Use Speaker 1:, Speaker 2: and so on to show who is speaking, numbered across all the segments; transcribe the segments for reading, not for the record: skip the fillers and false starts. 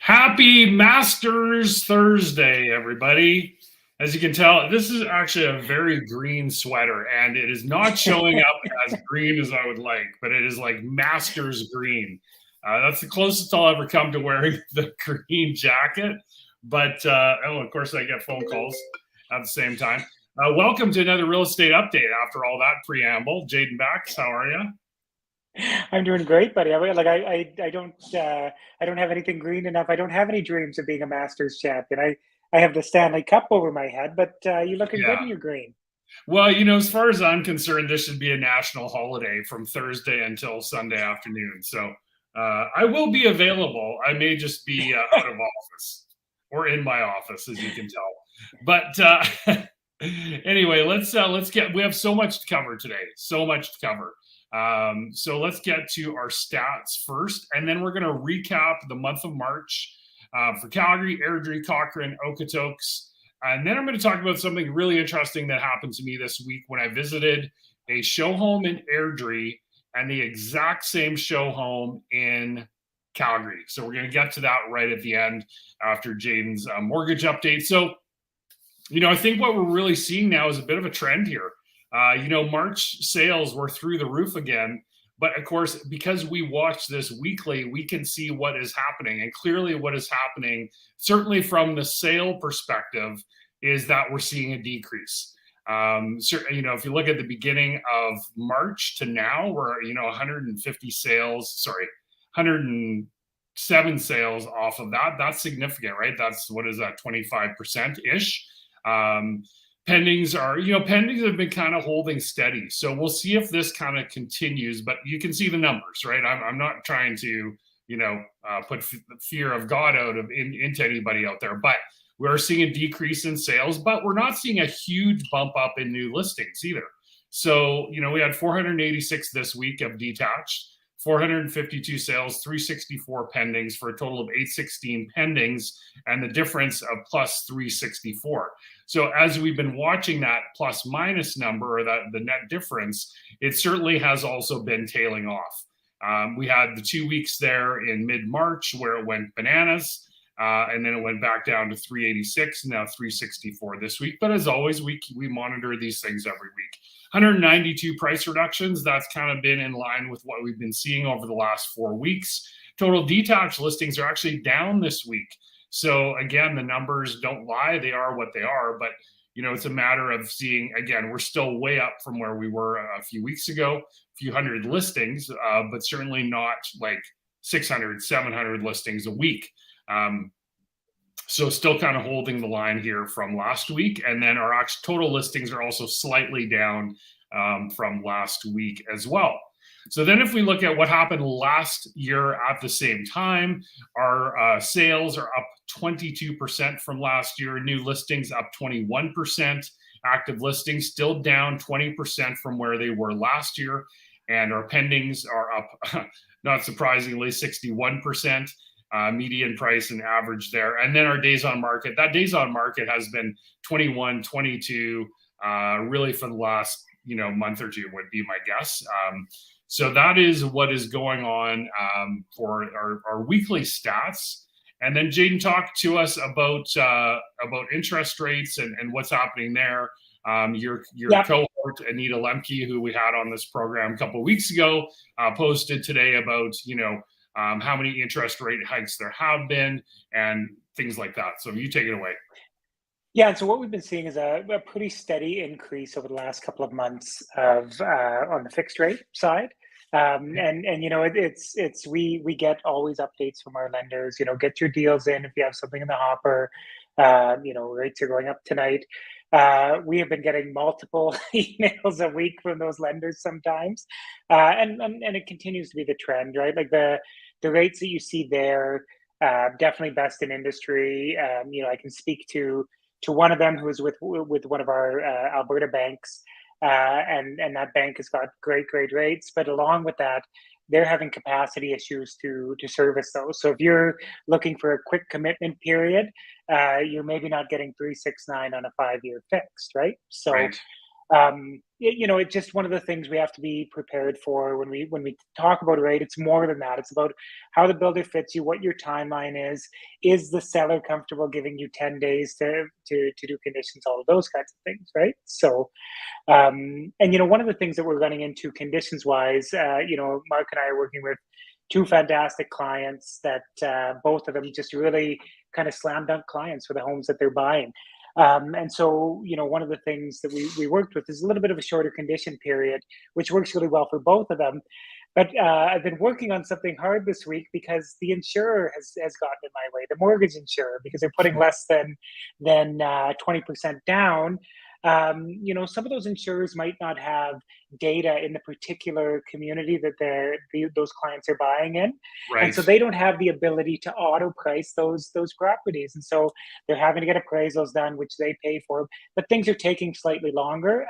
Speaker 1: Happy Masters Thursday, everybody. As you can tell, this is actually a very green sweater, and it is not showing up as green as I would like, but it is like Masters green. That's the closest I'll ever come to wearing the green jacket. But, of course, I get phone calls at the same time. Welcome to another real estate update after all that preamble. Jaden Bax, how are you?
Speaker 2: I'm doing great, buddy. I don't have anything green enough. I don't have any dreams of being a Masters champion. I have the Stanley Cup over my head, but you're looking good
Speaker 1: Yeah.
Speaker 2: in your green.
Speaker 1: Well, as far as I'm concerned, this should be a national holiday from Thursday until Sunday afternoon. So I will be available. I may just be out of office or in my office, as you can tell. But anyway, let's get. We have so much to cover today. So much to cover. So let's get to our stats first, and then we're going to recap the month of March for Calgary, Airdrie, Cochrane, Okotoks. And then I'm going to talk about something really interesting that happened to me this week when I visited a show home in Airdrie and the exact same show home in Calgary. So we're going to get to that right at the end after Jaden's mortgage update. So, I think what we're really seeing now is a bit of a trend here. March sales were through the roof again. But of course, because we watch this weekly, we can see what is happening. And clearly, what is happening, certainly from the sale perspective, is that we're seeing a decrease. If you look at the beginning of March to now, we're 150 sales, 107 sales off of that. That's significant, right? That's what is that, 25% ish. Pendings have been kind of holding steady. So we'll see if this kind of continues, but you can see the numbers, right? I'm not trying to, put fear of God into anybody out there, but we're seeing a decrease in sales, but we're not seeing a huge bump up in new listings either. So, we had 486 this week of detached, 452 sales, 364 pendings for a total of 816 pendings, and the difference of plus 364. So as we've been watching that plus minus number, or the net difference, it certainly has also been tailing off. We had the 2 weeks there in mid-March where it went bananas, and then it went back down to 386, and now 364 this week. But as always, we monitor these things every week. 192 price reductions. That's kind of been in line with what we've been seeing over the last 4 weeks. Total detached listings are actually down this week. So again, the numbers don't lie. They are what they are. But, it's a matter of seeing, again, we're still way up from where we were a few weeks ago, a few hundred listings, but certainly not like 600, 700 listings a week. So still kind of holding the line here from last week. And then our total listings are also slightly down from last week as well. So then if we look at what happened last year at the same time, our sales are up 22% from last year, new listings up 21%, active listings still down 20% from where they were last year, and our pendings are up, not surprisingly, 61%. Median price and average there. And then our days on market, that days on market has been 21, 22, really for the last, month or two would be my guess. So that is what is going on for our weekly stats. And then Jaden talked to us about interest rates and what's happening there. Your cohort, Anita Lemke, who we had on this program a couple of weeks ago, posted today about, how many interest rate hikes there have been and things like that. So you take it away.
Speaker 2: Yeah, and so what we've been seeing is a pretty steady increase over the last couple of months of on the fixed rate side. We get always updates from our lenders. Get your deals in if you have something in the hopper. Rates are going up tonight. We have been getting multiple emails a week from those lenders sometimes, and it continues to be the trend, right? Like the rates that you see there, definitely best in industry. I can speak to one of them who is with one of our Alberta banks, and that bank has got great rates. But along with that, they're having capacity issues to service those. So if you're looking for a quick commitment period, you're maybe not getting 369 on a 5-year fixed, right? So
Speaker 1: Right.
Speaker 2: It's just one of the things we have to be prepared for when we talk about rate. It's more than that. It's about how the builder fits you, what your timeline is. Is the seller comfortable giving you 10 days to do conditions, all of those kinds of things, right? So, and one of the things that we're running into conditions wise, Mark and I are working with two fantastic clients that both of them just really kind of slam dunk clients for the homes that they're buying. And so, one of the things that we worked with is a little bit of a shorter condition period, which works really well for both of them. But I've been working on something hard this week because the insurer has gotten in my way, the mortgage insurer, because they're putting less than 20% down. Some of those insurers might not have data in the particular community that those clients are buying in, and
Speaker 1: Right.
Speaker 2: so they don't have the ability to auto price those properties, and so they're having to get appraisals done, which they pay for. But things are taking slightly longer.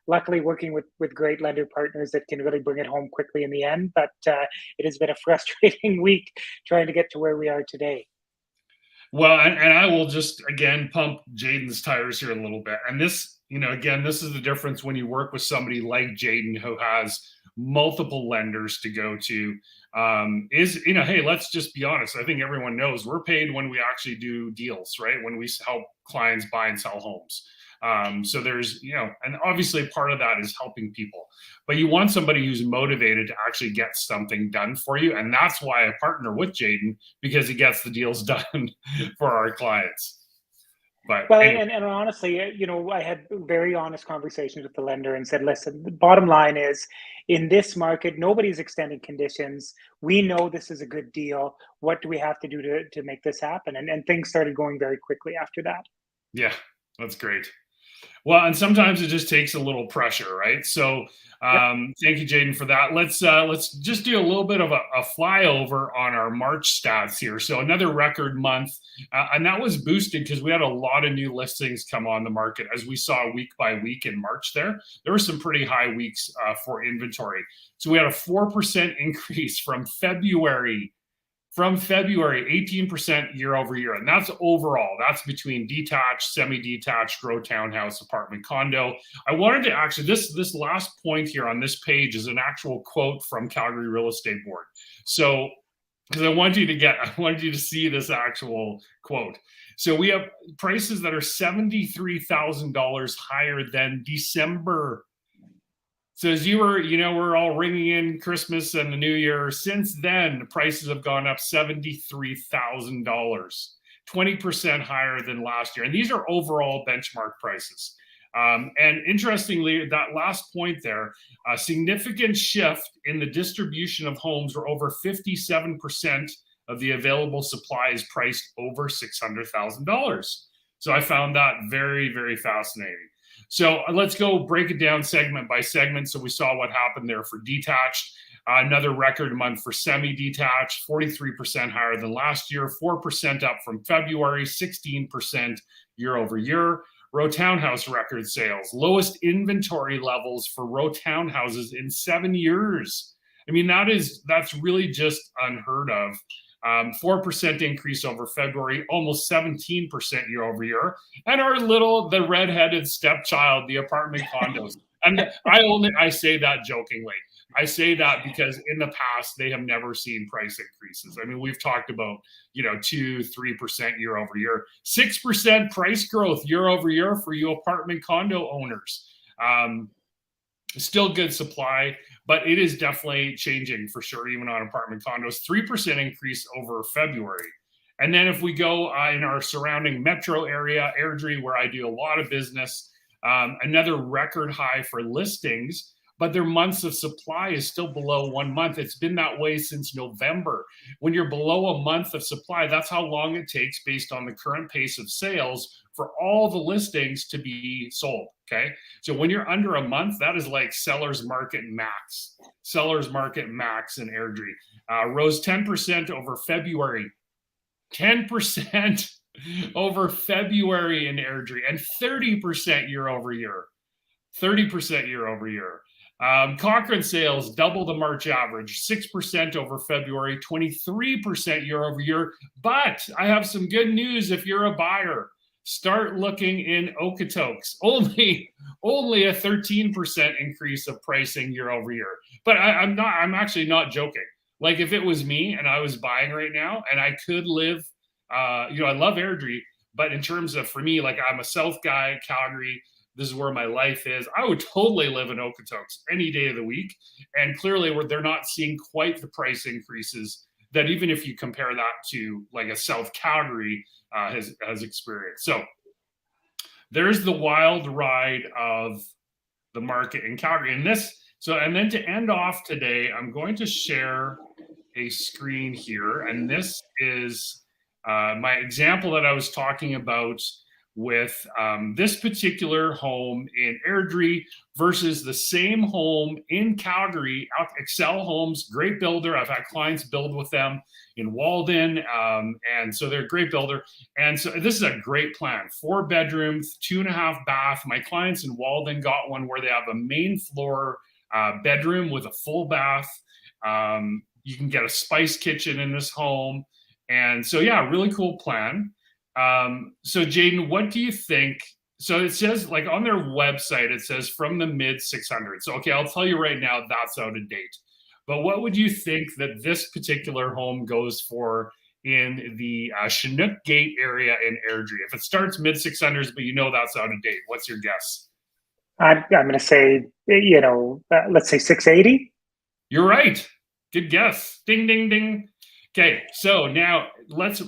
Speaker 2: Luckily, working with great lender partners that can really bring it home quickly in the end. But it has been a frustrating week trying to get to where we are today.
Speaker 1: Well, and I will just again pump Jaden's tires here a little bit. And this, again, this is the difference when you work with somebody like Jaden who has multiple lenders to go to. Hey, let's just be honest. I think everyone knows we're paid when we actually do deals, right? When we help clients buy and sell homes. So there's, and obviously part of that is helping people, but you want somebody who's motivated to actually get something done for you. And that's why I partner with Jaden, because he gets the deals done for our clients. But
Speaker 2: Well,
Speaker 1: anyway,
Speaker 2: and honestly, I had very honest conversations with the lender and said, listen, the bottom line is in this market, nobody's extending conditions. We know this is a good deal. What do we have to do to make this happen? And things started going very quickly after that.
Speaker 1: yeah, that's great. Well, and sometimes it just takes a little pressure, right? So,
Speaker 2: Yep.
Speaker 1: thank you, Jaden, for that. Let's just do a little bit of a flyover on our March stats here. So another record month, and that was boosted because we had a lot of new listings come on the market, as we saw week by week in March. There were some pretty high weeks for inventory. So we had a 4% increase from February, 18% year over year. And that's overall. That's between detached, semi-detached, row townhouse, apartment, condo. I wanted to actually, this last point here on this page is an actual quote from Calgary Real Estate Board. So, because I wanted you to see this actual quote. So we have prices that are $73,000 higher than December. So as we're all ringing in Christmas and the New Year. Since then, the prices have gone up $73,000, 20% higher than last year. And these are overall benchmark prices. And interestingly, that last point there, a significant shift in the distribution of homes, where over 57% of the available supply is priced over $600,000. So I found that very, very fascinating. So let's go break it down segment by segment. So we saw what happened there for detached. Another record month for semi-detached, 43% higher than last year, 4% up from February, 16% year over year. Row townhouse record sales, lowest inventory levels for row townhouses in 7 years. I mean, that's really just unheard of. 4% increase over February, almost 17% year over year. And the redheaded stepchild, the apartment condos. And I say that jokingly. I say that because in the past, they have never seen price increases. I mean, we've talked about, 2-3% year over year, 6% price growth year over year for you apartment condo owners. Still good supply, but it is definitely changing for sure, even on apartment condos. 3% increase over February. And then if we go in our surrounding metro area, Airdrie, where I do a lot of business, another record high for listings, but their months of supply is still below 1 month. It's been that way since November. When you're below a month of supply, that's how long it takes based on the current pace of sales for all the listings to be sold. Okay. So when you're under a month, that is like seller's market max in Airdrie. Rose 10% over February, 10% over February in Airdrie, and 30% year over year. 30% year over year. Cochrane sales double the March average, 6% over February, 23% year over year. But I have some good news if you're a buyer. start looking in Okotoks. Only a 13% increase of pricing year over year. But I'm actually not joking. Like if it was me and I was buying right now and I could live, I love Airdrie, but in terms of, for me, like I'm a South guy, Calgary, this is where my life is. I would totally live in Okotoks any day of the week. And clearly they're not seeing quite the price increases that, even if you compare that to like a South Calgary has experienced. So there's the wild ride of the market in Calgary. And then to end off today, I'm going to share a screen here. And this is my example that I was talking about with this particular home in Airdrie versus the same home in Calgary. Excel Homes, great builder. I've had clients build with them in Walden, and so they're a great builder. And so this is a great plan. 4 bedrooms, 2.5 bath. My clients in Walden got one where they have a main floor bedroom with a full bath. You can get a spice kitchen in this home. And so, yeah, really cool plan. So Jaden, what do you think? So it says, like on their website, it says from the mid 600s. So, okay, I'll tell you right now, that's out of date. But what would you think that this particular home goes for in the Chinook Gate area in Airdrie? If it starts mid 600s, but that's out of date, what's your guess?
Speaker 2: I'm going to say, let's say 680.
Speaker 1: You're right. Good guess. Ding, ding, ding. Okay, so now let's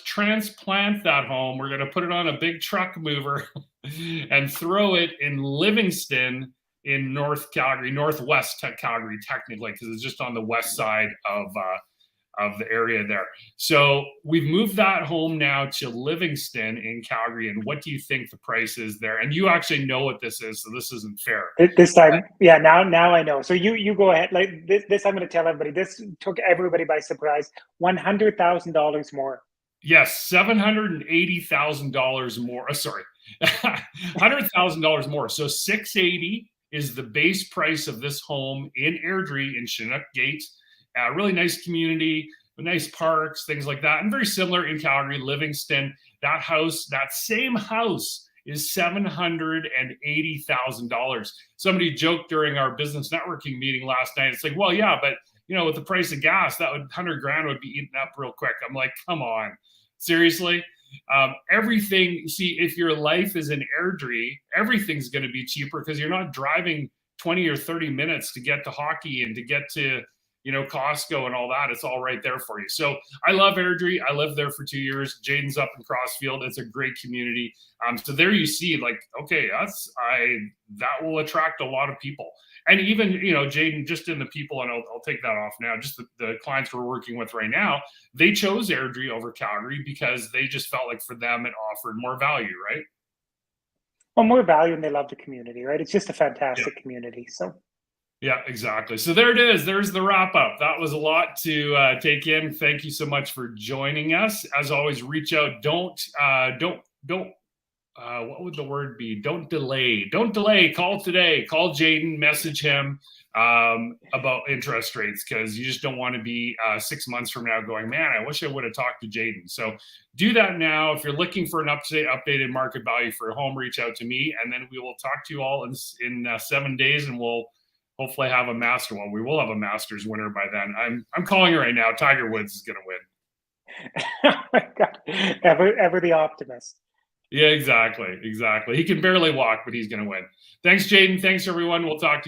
Speaker 1: transplant that home. We're going to put it on a big truck mover and throw it in Livingston in North Calgary, Northwest Calgary, technically, because it's just on the west side of the area there. So we've moved that home now to Livingston in Calgary. And what do you think the price is there? And you actually know what this is, so this isn't fair.
Speaker 2: This time, yeah, now I know. So you go ahead. Like this I'm going to tell everybody. This took everybody by surprise. $100,000 more.
Speaker 1: Yes, $780,000 more. Sorry, $100,000 more. So 680 is the base price of this home in Airdrie in Chinook Gate. Really nice community, nice parks, things like that. And very similar in Calgary, Livingston. That same house is $780,000. Somebody joked during our business networking meeting last night. It's like, well, yeah, but with the price of gas, that would $100,000 would be eaten up real quick. I'm like, come on, seriously? Everything. See, if your life is in Airdrie, everything's going to be cheaper because you're not driving 20 or 30 minutes to get to hockey and to get to Costco and all that. It's all right there for you. So I love Airdrie. I lived there for 2 years. Jaden's up in Crossfield. It's a great community. So there you see, like, okay, that will attract a lot of people. And even, Jaden, just in the people, and I'll take that off now, just the clients we're working with right now, they chose Airdrie over Calgary because they just felt like for them it offered more value, right?
Speaker 2: Well, more value, and they love the community, right? It's just a fantastic community. So
Speaker 1: yeah, exactly. So there it is. There's the wrap up. That was a lot to take in. Thank you so much for joining us. As always, reach out. Don't. What would the word be? Don't delay. Don't delay. Call today. Call Jaden. Message him about interest rates, because you just don't want to be 6 months from now going, man, I wish I would have talked to Jaden. So do that now. If you're looking for an updated market value for a home, reach out to me, and then we will talk to you all in 7 days, and we'll hopefully have a master one. We will have a Masters winner by then. I'm calling it right now. Tiger Woods is going to win.
Speaker 2: Oh my God. Ever the optimist.
Speaker 1: Yeah, exactly. He can barely walk, but he's going to win. Thanks, Jaden. Thanks, everyone. We'll talk to you.